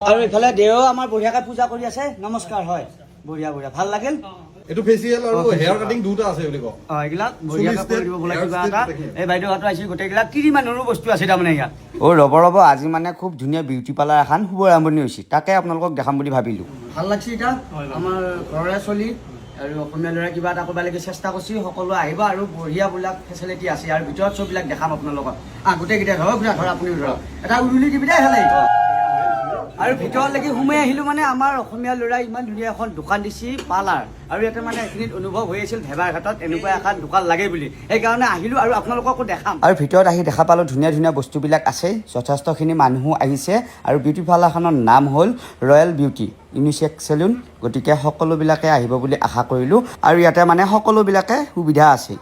আৰু ইফালে দেও আমাৰ বঢ়িয়াকে পূজা কৰি আছে নমস্কাৰ হয় বঢ়িয়া বঢ়িয়া ভাল লাগিল এটো ফেচিয়াল আৰু হেয়াৰ কাটিং দুটা আছে বুলি কও এগিলা বঢ়িয়াকে কৰি দিব বলা কিবা এটা এই বাইদেউ হাত আইছি গোটেইগিলা কিৰি মানুহৰ বস্তু আছে তাৰমানে ইয়াত ৰব আজি মানে খুব ধুনীয়া বিউটি পাৰ্লাৰ এখন শুভ আৰম্ভণি হৈছে তাকে আপোনালোকক দেখাম বুলি ভাবিলো ভাল লাগছে এটা আমাৰ ঘৰৰে চলি আৰু অসমীয়া ল'ৰা কিবা এটা কৰিব লাগে চেষ্টা কৰিছি সকলো আহিব আৰু বঢ়িয়া বিলাক ফেচিলিটি আছে আৰু ভিতৰত চববিলাক দেখাম আপোনালোকক গোটেইকেইটা ধৰক ধৰ আপুনি ধৰক এটা উৰুলি দিবি দেই খালি আৰু ভিতৰলৈকে সোমাই আহিলো মানে আমাৰ অসমীয়া ল'ৰাই ইমান ধুনীয়া এখন দোকান দিছি পাৰ্লাৰ আৰু ইয়াতে মানে এইখিনিত অনুভৱ হৈ আছিল ভেবাঘাটত এনেকুৱা এখন দোকান লাগে বুলি সেইকাৰণে আহিলো আৰু আপোনালোককো দেখাম আৰু ভিতৰত আহি দেখা পালো ধুনীয়া ধুনীয়া বস্তুবিলাক আছে যথেষ্টখিনি মানুহো আহিছে আৰু বিউটি পাৰ্লাৰখনৰ নাম হ'ল ৰয়েল বিউটি ইউনিচেক্স চেলুন গতিকে সকলোবিলাকে আহিব বুলি আশা কৰিলো আৰু ইয়াতে মানে সকলোবিলাকে সুবিধা আছে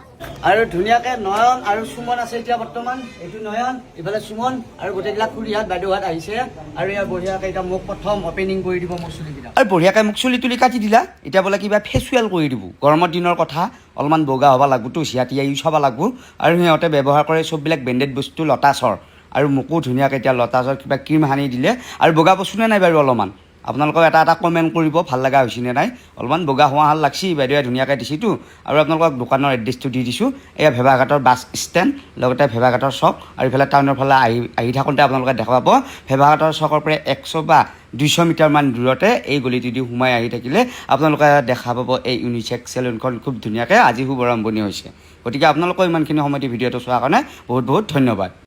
আৰু ধুনীয়াকে নয়ন আৰু সুমন আছে এতিয়া বৰ্তমান এইটো নয়ন ইফালে সুমন আৰু গোটেইবিলাক খুৰীহাত বাইদেউহাত আহিছে আৰু ইয়াৰ বঢ়িয়াকে এতিয়া মোক প্ৰথম অপেনিং কৰি দিব মোক চুলিকেইটা আৰু বঢ়িয়াকে মোক চুলি তুলি কাটি দিলা এতিয়া বোলে কিবা ফেচুৱেল কৰি দিব গৰমৰ দিনৰ কথা অলপমান বগা হ'ব লাগবতো চিয়াটিয়া ইউজ হ'ব লাগব আৰু সিহঁতে ব্যৱহাৰ কৰে চববিলাক ব্ৰেণ্ডেড বস্তু লটাছৰ আৰু মোকো ধুনীয়াকে এতিয়া লটাছৰ কিবা ক্ৰীম সানি দিলে আৰু বগা বস্তু নাই বাৰু অলপমান আপোনালোকক এটা কমেণ্ট কৰিব ভাল লগা হৈছেনে নাই অলপমান বগা হোৱা হাল লাগছি বাইদেৱে ধুনীয়াকৈ দিছিতো আৰু আপোনালোকক দোকানৰ এড্ৰেছটো দি দিছোঁ এয়া ভেবাঘাটৰ বাছ ষ্টেণ্ড লগতে ভেবাঘাটৰ চক আৰু ইফালে টাউনৰ ফালে আহি থাকোঁতে আপোনালোকে দেখা পাব ভেবাঘাটৰ চকৰ পৰা 100 বা 200 মিটাৰমান দূৰতে এই গলিটো দি সোমাই আহি থাকিলে আপোনালোকে দেখা পাব এই ইউনিচেক্স চেলুনখন খুব ধুনীয়াকৈ আজি শুভ আৰম্ভণি হৈছে গতিকে আপোনালোকৰ ইমানখিনি সময় দি ভিডিঅ'টো চোৱাৰ কাৰণে বহুত বহুত ধন্যবাদ।